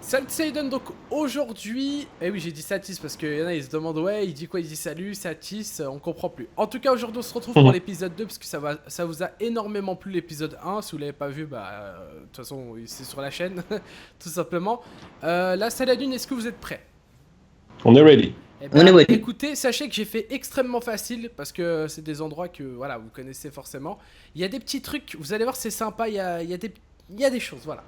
Salut Seiden, donc aujourd'hui, eh oui j'ai dit Satis parce qu'il y en a ils se demandent ouais il dit quoi, il dit salut Satis, on comprend plus. En tout cas aujourd'hui on se retrouve pour Mhm. l'épisode 2 parce que ça vous a énormément plu l'épisode 1, si vous l'avez pas vu bah de toute façon c'est sur la chaîne tout simplement. Là Saladin, est-ce que vous êtes prêts? On est ready. Eh On est ben ready. écoutez, sachez que j'ai fait extrêmement facile parce que c'est des endroits que voilà vous connaissez forcément. Il y a des petits trucs, vous allez voir c'est sympa, il y a des choses, voilà.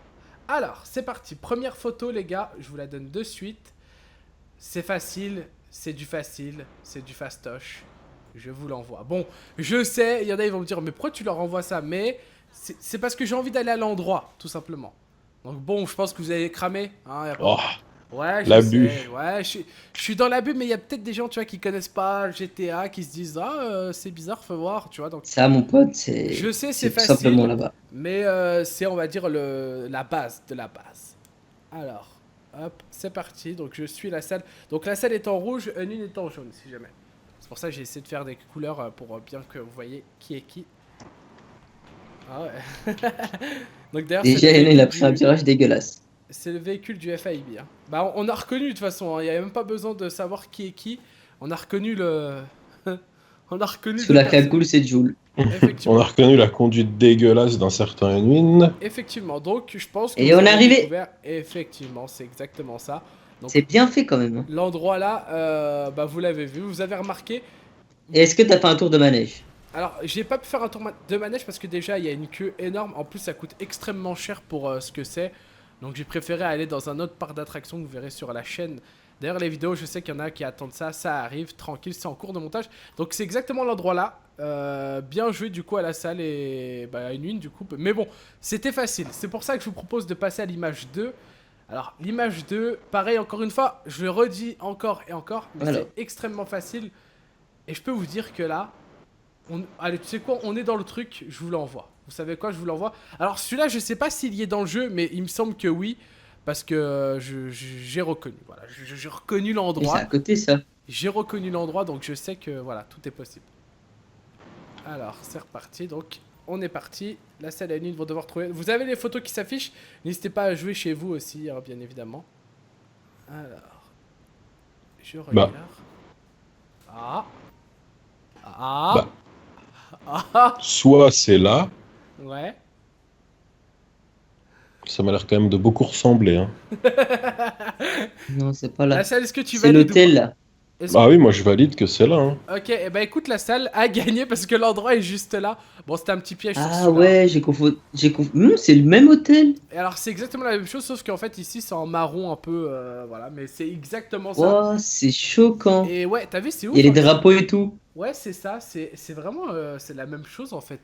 Alors, c'est parti. Première photo, les gars. Je vous la donne de suite. C'est facile, c'est du fastoche. Je vous l'envoie. Bon, je sais, il y en a, ils vont me dire, mais pourquoi tu leur envoies ça? Mais c'est parce que j'ai envie d'aller à l'endroit, tout simplement. Donc bon, je pense que vous avez cramé. Hein, y a pas... Oh, Ouais, je l'abus. sais. Ouais, je suis dans l'abus, mais il y a peut-être des gens, tu vois, qui connaissent pas le GTA, qui se disent, ah, c'est bizarre, faut voir, tu vois. Donc, Ça, mon pote, je sais, c'est c'est tout simplement facile, là-bas. mais c'est, on va dire, la base de la base. Alors, hop, c'est parti. Donc, je suis la salle. Donc, la salle est en rouge, une est en jaune, si jamais. C'est pour ça que j'ai essayé de faire des couleurs pour bien que vous voyez qui est qui. Ah ouais. Donc, d'ailleurs, c'est le Déjà, il véhicule a pris un du. virage dégueulasse. C'est le véhicule du FIB. Hein. Bah, on a reconnu de toute façon. Il n'y a même pas besoin de savoir qui est qui. On a reconnu le. On a reconnu Sous deux la personnes. cagoule, c'est Joule. On a Effectivement. reconnu la conduite dégueulasse d'un certain Edwin. Effectivement. Donc, je pense que Et vous on est avez arrivé. découvert. Effectivement, c'est exactement ça. Donc, C'est bien fait quand même, hein. l'endroit là, bah, vous l'avez vu. Vous avez remarqué. Et est-ce que t'as fait un tour de manège? Alors, j'ai pas pu faire un tour de manège parce que déjà, il y a une queue énorme. En plus, ça coûte extrêmement cher pour ce que c'est. Donc, j'ai préféré aller dans un autre parc d'attractions que vous verrez sur la chaîne. D'ailleurs, les vidéos, je sais qu'il y en a qui attendent ça. Ça arrive, tranquille, c'est en cours de montage. Donc, c'est exactement l'endroit là. Bien joué du coup à la salle et bah, à une du coup. Mais bon, c'était facile. C'est pour ça que je vous propose de passer à l'image 2. Alors, l'image 2, pareil, encore une fois, je le redis encore et encore, mais Alors, c'est extrêmement facile. Et je peux vous dire que là, allez, tu sais quoi, on est dans le truc, je vous l'envoie. Vous savez quoi, je vous l'envoie. Alors celui-là, je sais pas s'il y est dans le jeu, mais il me semble que oui, parce que j'ai reconnu. Voilà, j'ai reconnu et c'est à l'endroit. côté, ça. J'ai reconnu l'endroit, donc je sais que voilà, tout est possible. Alors, c'est reparti. Donc, on est parti. La salle à une, ils vont devoir trouver. Vous avez les photos qui s'affichent. N'hésitez pas à jouer chez vous aussi, hein, bien évidemment. Alors, je Bah, regarde. Ah, ah, bah, ah, soit c'est là, ouais. ça m'a l'air quand même de beaucoup ressembler. Hein. Non, c'est pas La là. salle, est-ce que tu C'est valides ou l'hôtel, pas? là. Est-ce que... Ah oui, moi je valide que c'est là. Hein. Ok, et bah écoute, la salle a gagné parce que l'endroit est juste là. Bon, c'était un petit piège sur Ah celui-là. ouais, c'est le même hôtel. Et alors, c'est exactement la même chose, sauf qu'en fait, ici, c'est en marron un peu. Voilà, mais c'est exactement ça. Oh, c'est choquant. Et ouais, t'as vu, c'est Il y a ouf, les hein, drapeaux et tout. ouais, c'est ça, c'est vraiment. C'est la même chose en fait.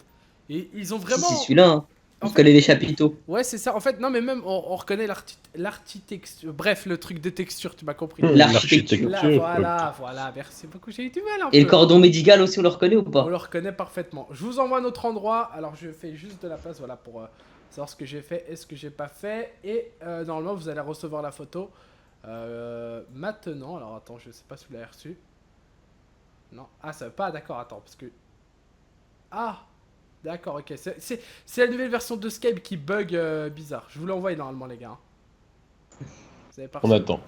Et ils ont Si, c'est vraiment. celui-là, hein. En Il fait, collait les chapiteaux. ouais, c'est ça. En fait, non, mais même, on reconnaît l'architecture. Bref, le truc de texture, tu m'as compris. L'architecture. Là, L'architecture. Ok. voilà, voilà, merci beaucoup. J'ai eu du mal un Et le peu. cordon médical aussi, on le reconnaît ou On le pas? reconnaît parfaitement. Je vous envoie un autre endroit. Alors, je fais juste de la place, voilà, pour savoir ce que j'ai fait et ce que j'ai pas fait. Et normalement, vous allez recevoir la photo maintenant. Alors, attends, je sais pas si vous l'avez reçu. Non. Ah, ça veut pas. D'accord, attends, parce que. Ah, d'accord, ok. C'est la nouvelle version de Skype qui bug bizarre. Je vous l'envoie normalement, les gars. Hein. Vous avez pas On reçu? attend.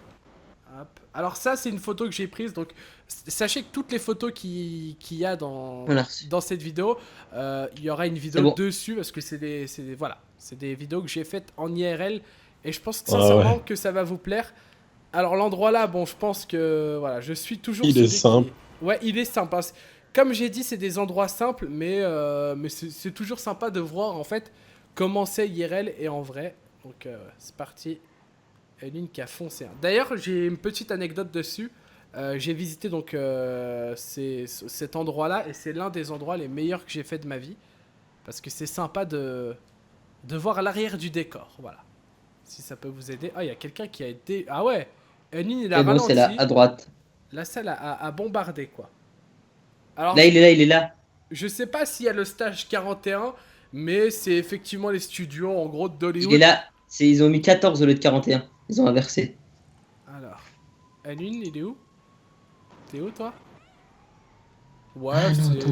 Hop. Alors ça, c'est une photo que j'ai prise. Donc, sachez que toutes les photos qu'il y a On l'a reçu. dans cette vidéo, il y aura une C'est vidéo bon. dessus parce que voilà, c'est des vidéos que j'ai faites en IRL et je pense Ah sincèrement ouais, que ça va vous plaire. Alors l'endroit là, bon, je pense que voilà, je suis toujours il est celui qui, simple. ouais, il est sympa. Comme j'ai dit, c'est des endroits simples, mais c'est toujours sympa de voir en fait comment c'est IRL et en vrai. Donc c'est parti. Une qui a foncé. Hein. D'ailleurs, j'ai une petite anecdote dessus. J'ai visité donc cet endroit-là et c'est l'un des endroits les meilleurs que j'ai fait de ma vie parce que c'est sympa de voir l'arrière du décor. Voilà. Si ça peut vous aider. Ah, il y a quelqu'un qui a été. Ah ouais. Enin il a C'est bon, c'est là, ralenti. à droite. La salle a bombardé quoi. Alors Là, il est là, il est là. je sais pas s'il y a le stage 41, mais c'est effectivement les studios en gros Il est d'Hollywood. là. Ils ont mis 14 au lieu de 41. Ils ont inversé. Alors, Enin, il est où? T'es où toi? Ouais, Ah non, attends.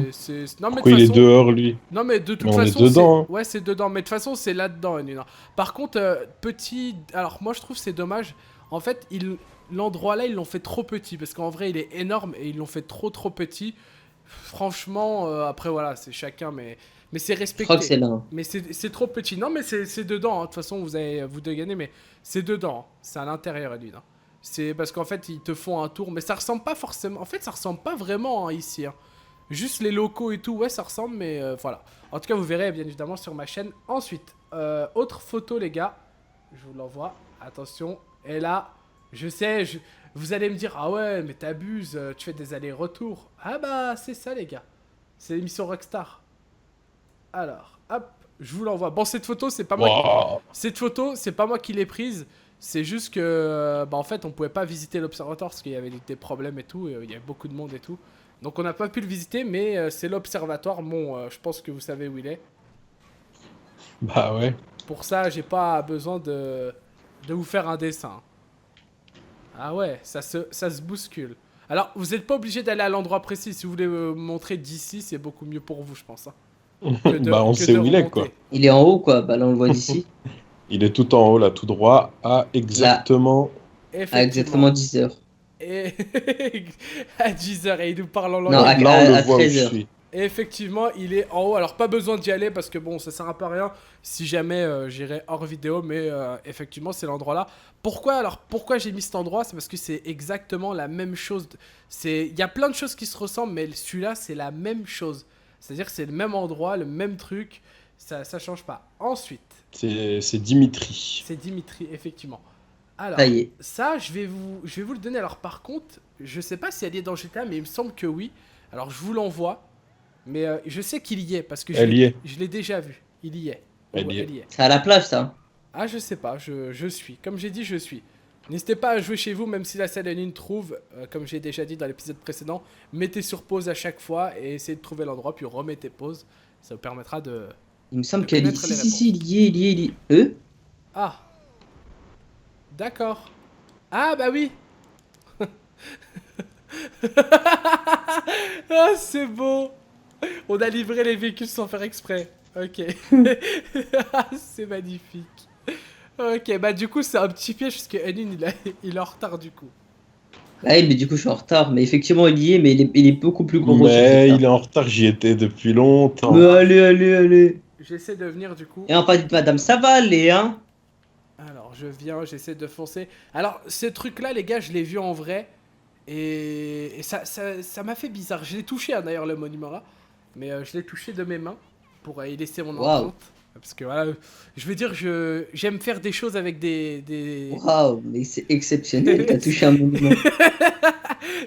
Non, mais de Pourquoi il toute est façon... dehors, lui? Non, mais de toute Mais on est façon, dedans, hein. Ouais, c'est dedans. Mais de toute façon, c'est là-dedans, Enuna. Par contre, petit... Alors, moi, je trouve que c'est dommage. En fait, l'endroit là, ils l'ont fait trop petit. Parce qu'en vrai, il est énorme et ils l'ont fait trop petit. Franchement, après, voilà, c'est chacun, mais c'est Je crois que respecté. c'est là, hein. Mais c'est trop petit. Non, mais c'est dedans, hein. De toute façon, vous avez vous deux gagner, mais c'est dedans, hein. C'est à l'intérieur, Enuna. C'est parce qu'en fait, ils te font un tour. Mais ça ressemble pas forcément... En fait, ça ressemble pas vraiment, hein, ici, hein. Juste les locaux et tout, ouais, ça ressemble, mais voilà. En tout cas, vous verrez bien évidemment sur ma chaîne. Ensuite, autre photo, les gars. Je vous l'envoie. Attention. Et là, je sais, vous allez me dire, ah ouais, mais t'abuses, tu fais des allers-retours. Ah bah, c'est ça, les gars. C'est l'émission Rockstar. Alors, hop, je vous l'envoie. Bon, cette photo, c'est pas moi. Waouh. Cette photo, c'est pas moi qui l'ai prise. C'est juste que, bah, en fait, on pouvait pas visiter l'observatoire parce qu'il y avait des problèmes et tout. Et, il y avait beaucoup de monde et tout. Donc, on n'a pas pu le visiter, mais c'est l'observatoire. Bon, je pense que vous savez où il est. Bah ouais. Pour ça, j'ai pas besoin de vous faire un dessin. Ah ouais, ça se bouscule. Alors, vous n'êtes pas obligé d'aller à l'endroit précis. Si vous voulez me montrer d'ici, c'est beaucoup mieux pour vous, je pense, hein, Bah on que sait de où il est, quoi. remonter. Il est en haut, quoi. Bah là, on le voit d'ici. Il est tout en haut, là, tout droit, à exactement... À exactement Effectivement. 10 heures. Et à 10h, et il nous parle en Non, langage. Là, on le à voit où 13 je heures. suis. Et effectivement, il est en haut. Alors, pas besoin d'y aller parce que bon, ça sert un peu à rien si jamais j'irai hors vidéo. Mais effectivement, c'est l'endroit là. Pourquoi j'ai mis cet endroit? C'est parce que c'est exactement la même chose. Il y a plein de choses qui se ressemblent, mais celui-là, c'est la même chose. C'est-à-dire que c'est le même endroit, le même truc. Ça change pas. Ensuite, C'est Dimitri. c'est Dimitri, effectivement. Alors, Ça y est. ça, je vais vous le donner. Alors, par contre, je sais pas si elle y est dans GTA, mais il me semble que oui. Alors, je vous l'envoie. Mais je sais qu'il y est parce que Elle y est. je l'ai déjà vu. Il y est. Elle y est. Elle y est. C'est à la plage, ça. Ah, je sais pas, je suis. Comme j'ai dit, je suis. N'hésitez pas à jouer chez vous, même si la salle en ligne trouve, comme j'ai déjà dit dans l'épisode précédent, mettez sur pause à chaque fois et essayez de trouver l'endroit, puis remettez pause. Ça vous permettra de... Il me semble De qu'elle est connaître les ici. Si, il y est, il y est, il y est. Ah, d'accord. Ah, bah oui. Ah, c'est beau. On a livré les véhicules sans faire exprès. Ok. Ah, c'est magnifique. Ok, bah du coup, c'est un petit piège parce que Enin, il est en retard du coup. Ouais, mais du coup, je suis en retard. Mais effectivement, il y est, mais il est beaucoup plus gros sur Mais GTA. il est en retard, j'y étais depuis longtemps. Mais allez, allez, allez. J'essaie de venir du coup. Et non, pas dites madame, ça va aller, hein. Alors, je viens, j'essaie de foncer. Alors, ce truc-là, les gars, je l'ai vu en vrai. Et ça m'a fait bizarre. Je l'ai touché, hein, d'ailleurs, le monument là. Mais je l'ai touché de mes mains pour y laisser mon Waouh. empreinte. Parce que voilà, je veux dire, j'aime faire des choses avec des... Waouh, mais c'est exceptionnel. T'as touché un monument.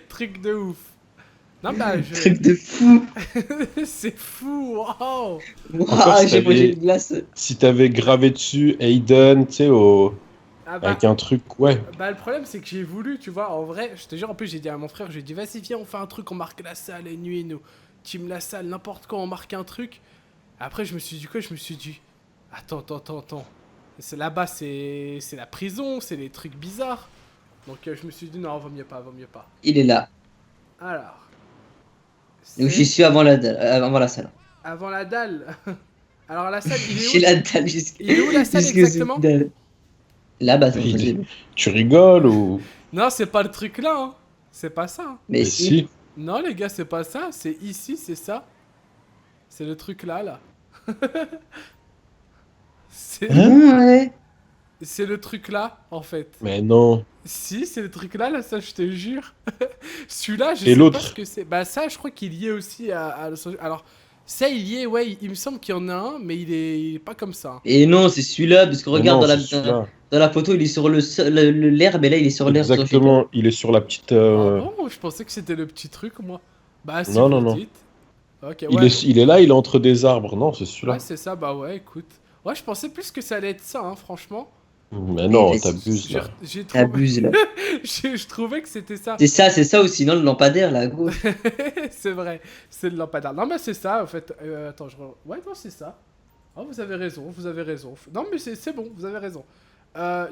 trucs de ouf. Non, bah, Truc de fou. c'est fou, waouh. Encore, Waouh, si j'ai mangé t'avais une glace. si t'avais gravé dessus Aiden, tu sais, Ah bah, avec un truc, ouais. bah, le problème, c'est que j'ai voulu, tu vois, en vrai, je te jure, en plus, j'ai dit à mon frère, j'ai dit, vas-y, viens, on fait un truc, on marque la salle, les nuits, nous, team la salle, n'importe quoi, on marque un truc. Après, je me suis dit quoi? Je me suis dit, attends. Là-bas, c'est la prison, c'est les trucs bizarres. Donc, je me suis dit, non, vaut mieux pas. Il est là. Alors, Donc c'est j'y suis avant avant la salle. avant la dalle. Alors, la salle, il est J'ai où? la dalle jusqu'à. Il est où la salle exactement? Là-bas, c'est Il est- possible. Tu rigoles ou... Non, c'est pas le truc là, hein. C'est pas ça, hein. Mais Mais si. si. Non, les gars, c'est pas ça. C'est ici, c'est ça. C'est le truc là. C'est Ah, ouais. c'est le truc là, en fait. Mais non. Si, c'est le truc là, ça, je te jure. Celui-là, je Et sais l'autre? pas ce que c'est. Bah, ça, je crois qu'il y est aussi à Los Angeles. Alors, ça, il y est, ouais, il me semble qu'il y en a un, mais il est pas comme ça, hein. Et non, c'est celui-là, parce que Mais regarde non, dans c'est celui-là. dans la photo, il est sur l'herbe, et là, il est sur l'herbe. sur GTA. Exactement, il est sur la petite... Ah bon, je pensais que c'était le petit truc, moi. Bah, si Non, vous non, le non. dites. Ok, Il ouais. il est là, il est entre des arbres. Non, c'est Ouais, celui-là. c'est ça, bah ouais, écoute. Ouais, je pensais plus que ça allait être ça, hein, franchement. Mais non, Mais t'abuses J'ai là. j'ai trouvé... T'abuses, là. je trouvais que c'était ça. C'est ça aussi, non, le lampadaire, là, à gauche. C'est vrai, c'est le lampadaire. Non, mais c'est ça, en fait. Attends, ouais, non, c'est ça. Oh, vous avez raison. Non, mais c'est bon, vous avez raison.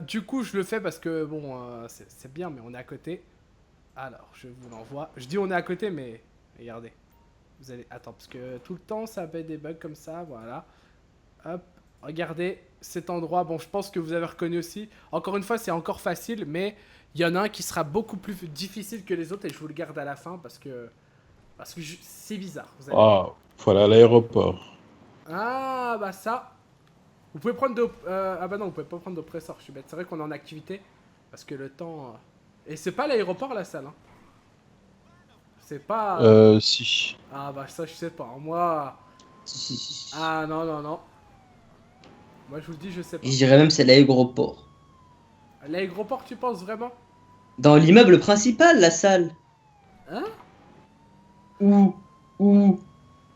Du coup, je le fais parce que, bon, c'est bien, mais on est à côté. Alors, je vous l'envoie. Je dis on est à côté, mais regardez. Vous allez... Attends, parce que tout le temps, ça avait des bugs comme ça, voilà. Hop, regardez cet endroit. Bon, je pense que vous avez reconnu aussi. Encore une fois, c'est encore facile, mais il y en a un qui sera beaucoup plus difficile que les autres et je vous le garde à la fin parce que c'est bizarre. Vous allez... Ah, faut aller à l'aéroport. Ah, bah ça. Vous pouvez prendre de... ah bah non, vous pouvez pas prendre d'oppresseur, je suis bête. C'est vrai qu'on est en activité parce que le temps... Et c'est pas l'aéroport, la salle, hein. C'est pas... Si. Ah bah ça, je sais pas. Moi... Si. Ah non, non, non. Moi, je vous le dis, je sais pas. Je dirais même c'est l'aéroport. L'aéroport, tu penses vraiment? Dans l'immeuble principal, la salle. Hein? Où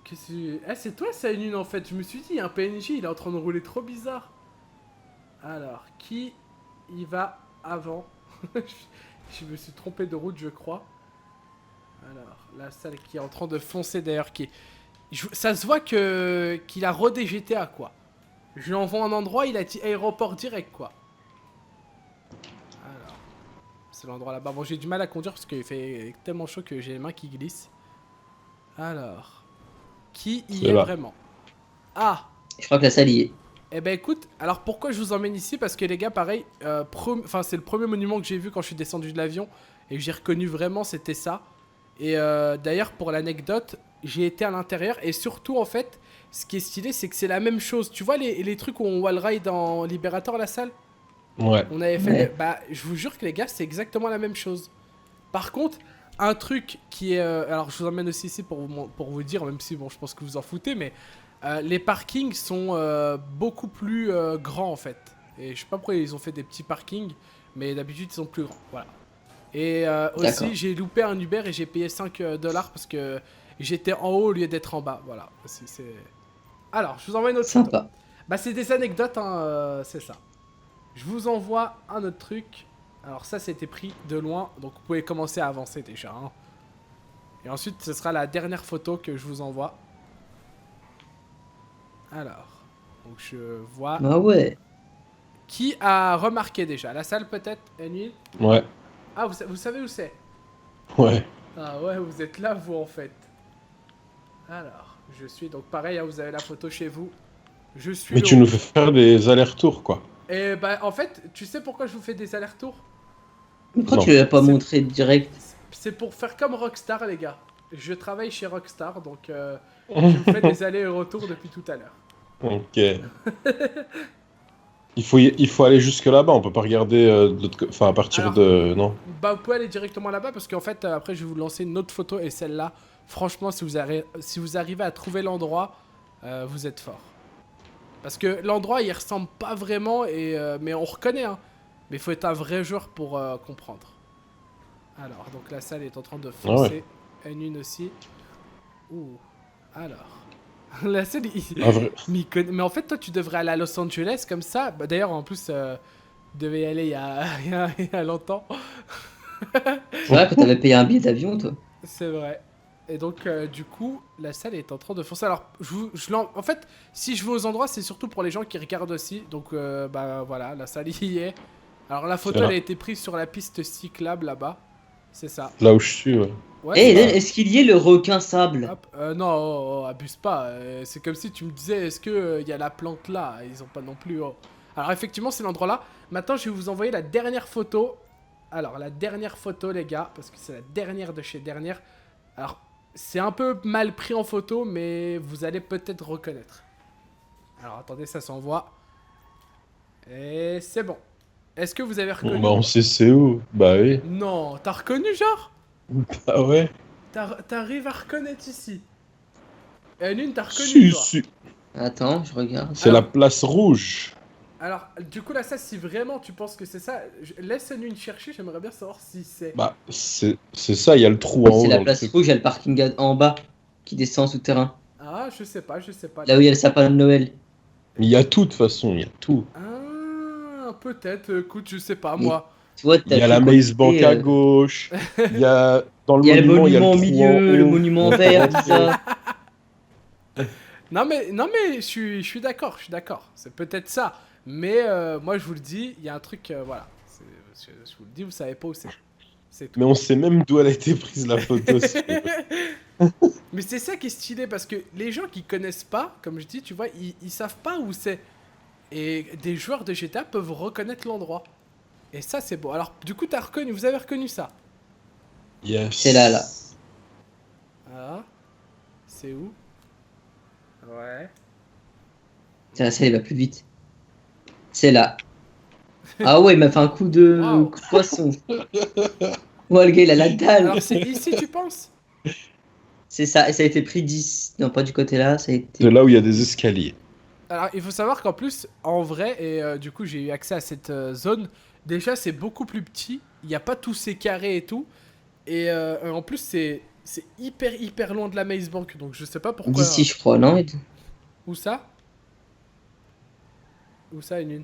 Qu'est-ce que... Eh, c'est toi, ça une en fait. Je me suis dit, un PNJ, il est en train de rouler trop bizarre. Alors, qui y va avant? Je me suis trompé de route, je crois. Alors, la salle qui est en train de foncer d'ailleurs, ça se voit qu'il a rodé GTA, quoi. Je lui envoie un endroit, il a dit aéroport direct, quoi. Alors, c'est l'endroit là-bas. Bon, j'ai du mal à conduire parce qu'il fait tellement chaud que j'ai les mains qui glissent. Alors, qui y est là. vraiment? Ah! Je crois que la salle y est. Eh ben écoute, alors pourquoi je vous emmène ici? Parce que les gars, pareil, c'est le premier monument que j'ai vu quand je suis descendu de l'avion et que j'ai reconnu vraiment, c'était ça. Et d'ailleurs, pour l'anecdote, j'ai été à l'intérieur et surtout, en fait, ce qui est stylé, c'est que c'est la même chose. Tu vois les trucs où on wall ride dans Libérator, la salle? Ouais. On avait fait... Ouais. Bah, je vous jure que les gars, c'est exactement la même chose. Par contre, un truc qui est... alors, je vous emmène aussi ici pour vous dire, même si, bon, je pense que vous en foutez, mais... les parkings sont beaucoup plus grands en fait. Et je sais pas pourquoi ils ont fait des petits parkings, mais d'habitude ils sont plus grands. Voilà. Et aussi j'ai loupé un Uber et j'ai payé 5 $ parce que j'étais en haut au lieu d'être en bas. Voilà. Alors, je vous envoie une autre photo. Sympa. Bah c'est des anecdotes, hein, c'est ça. Je vous envoie un autre truc. Alors ça c'était pris de loin, donc vous pouvez commencer à avancer déjà. Hein. Et ensuite ce sera la dernière photo que je vous envoie. Alors, donc je vois... Ah ouais. Qui a remarqué déjà? La salle peut-être, Enil? Ouais. Ah, vous savez où c'est? Ouais. Ah ouais, vous êtes là, vous, en fait. Alors, je suis... Donc pareil, hein, vous avez la photo chez vous. Je suis Mais le... tu nous fais faire des allers-retours, quoi. Et bah, en fait, tu sais pourquoi je vous fais des allers-retours? Pourquoi Non. tu l'as pas C'est- montré direct? C'est pour faire comme Rockstar, les gars. Je travaille chez Rockstar, donc je vous fais des allers et retours depuis tout à l'heure. Ok. Il faut aller jusque là-bas, on peut pas regarder de enfin à partir Alors, de... Non. Bah, vous pouvez aller directement là-bas parce qu'en fait, après, je vais vous lancer une autre photo et celle-là, franchement, si vous arrivez à trouver l'endroit, vous êtes fort. Parce que l'endroit, il ressemble pas vraiment, mais on reconnaît, hein. Mais il faut être un vrai joueur pour comprendre. Alors, donc la salle est en train de foncer. N1 aussi. Ouh. Alors. La salle, Ah, vrai. mais en fait, toi, tu devrais aller à Los Angeles comme ça. Bah, d'ailleurs, en plus, tu devais y aller il y a longtemps. C'est vrai que t'avais payé un billet d'avion, toi. C'est vrai. Et donc, du coup, la salle est en train de foncer. Alors, en fait, si je vais aux endroits, c'est surtout pour les gens qui regardent aussi. Donc, bah voilà, la salle y est. Alors, la photo, C'est là. elle a été prise sur la piste cyclable là-bas. C'est ça. Là où je suis, ouais. Ouais, Eh, c'est Eden, ça. est-ce qu'il y est le requin sable? Hop, non, abuse pas. C'est comme si tu me disais, est-ce que il y a la plante là? Ils ont pas non plus. Oh. Alors, effectivement, c'est l'endroit là. Maintenant, je vais vous envoyer la dernière photo. Alors, la dernière photo, les gars, parce que c'est la dernière de chez dernière. Alors, c'est un peu mal pris en photo, mais vous allez peut-être reconnaître. Alors, attendez, ça s'envoie. Et c'est bon. Est-ce que vous avez reconnu? Bah on sait c'est où. Bah oui. Non, t'as reconnu, genre? Ah ouais. T'arrives à reconnaître ici. Et Nune, t'as reconnu, Si, toi? si. Attends, je regarde. C'est la place rouge. Alors, du coup, là, ça, si vraiment tu penses que c'est ça, laisse Nune chercher, j'aimerais bien savoir si c'est... Bah c'est ça, il y a le trou en haut. C'est dans la le place truc. rouge, il y a le parking en bas qui descend souterrain. Ah, je sais pas, je sais pas. Là où il y a le sapin de Noël. Il y a tout de toute façon, il y a tout. Ah, peut-être, écoute, je sais pas, Mais- moi. Tu vois, Il y a la Maze Bank à gauche. Il y a dans le Il y a le monument, il y a monument au le trou en milieu, le haut. monument vert, tout ça. Non, mais je suis d'accord, c'est peut-être ça. Mais moi, je vous le dis, il y a un truc, voilà. Je vous le dis, vous savez pas où c'est. C'est tout. Mais on sait même d'où elle a été prise la photo. Mais c'est ça qui est stylé parce que les gens qui connaissent pas, comme je dis, tu vois, ils savent pas où c'est. Et des joueurs de GTA peuvent reconnaître l'endroit. Et ça, c'est beau. Alors, du coup, vous avez reconnu ça. Yes. C'est là. Ah, c'est où? Ouais. Tiens, ça, il va plus vite. C'est là. Ah ouais, il m'a fait un coup de, Wow. coup de poisson. Ouais, le gars, il a la dalle. Alors, c'est ici, tu penses? C'est ça, et ça a été pris 10. Non, pas du côté là, ça a De été. là où il y a des escaliers. Alors, il faut savoir qu'en plus, en vrai, et du coup, j'ai eu accès à cette zone. Déjà, c'est beaucoup plus petit. Il n'y a pas tous ces carrés et tout. Et en plus, c'est hyper loin de la Maze Bank. Donc, je sais pas pourquoi. D'ici, je crois, non? Où ça? Où ça, une?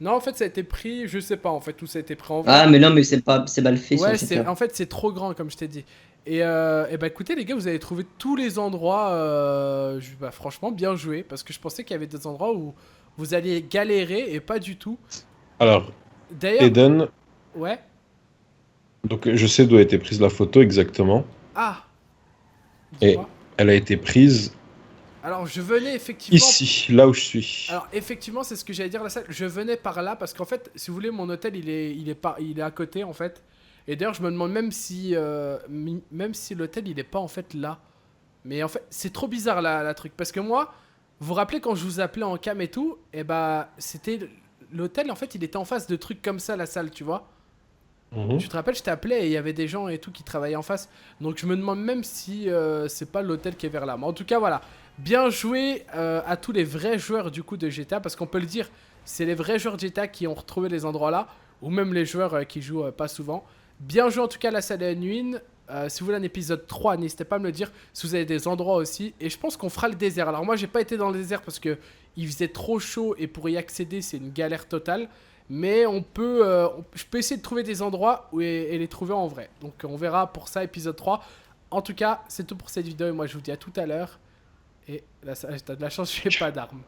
Non, en fait, ça a été pris. Je sais pas, en fait, où ça a été pris en vrai. Ah, mais non, mais c'est mal fait sur Ouais, GTA. en fait, c'est trop grand, comme je t'ai dit. Et bah, écoutez, les gars, vous avez trouvé tous les endroits. Bah, franchement, bien joué. Parce que je pensais qu'il y avait des endroits où vous alliez galérer et pas du tout. Alors, D'ailleurs, Eden, ouais. donc je sais d'où a été prise la photo exactement. Ah, Et dis-moi. elle a été prise Alors, je venais effectivement. ici, là où je suis. Alors, effectivement, c'est ce que j'allais dire la salle. Je venais par là parce qu'en fait, si vous voulez, mon hôtel, il est à côté en fait. Et d'ailleurs, je me demande même si l'hôtel, il est pas en fait là. Mais en fait, c'est trop bizarre la truc. Parce que moi, vous vous rappelez quand je vous appelais en cam et tout, et bah, c'était l'hôtel, en fait, il était en face de trucs comme ça, la salle, tu vois. Mhm. Tu te rappelles, je t'appelais et il y avait des gens et tout qui travaillaient en face. Donc je me demande même si c'est pas l'hôtel qui est vers là. Mais en tout cas, voilà. Bien joué à tous les vrais joueurs du coup de GTA. Parce qu'on peut le dire, c'est les vrais joueurs de GTA qui ont retrouvé les endroits là. Ou même les joueurs qui jouent pas souvent. Bien joué en tout cas à la salle de nuit. Si vous voulez un épisode 3, n'hésitez pas à me le dire. Si vous avez des endroits aussi. Et je pense qu'on fera le désert. Alors moi, j'ai pas été dans le désert parce que il faisait trop chaud. Et pour y accéder, c'est une galère totale. Mais je peux essayer de trouver des endroits et les trouver en vrai. Donc on verra pour ça, épisode 3. En tout cas, c'est tout pour cette vidéo et moi je vous dis à tout à l'heure. Et là, t'as de la chance, je n'ai pas d'armes.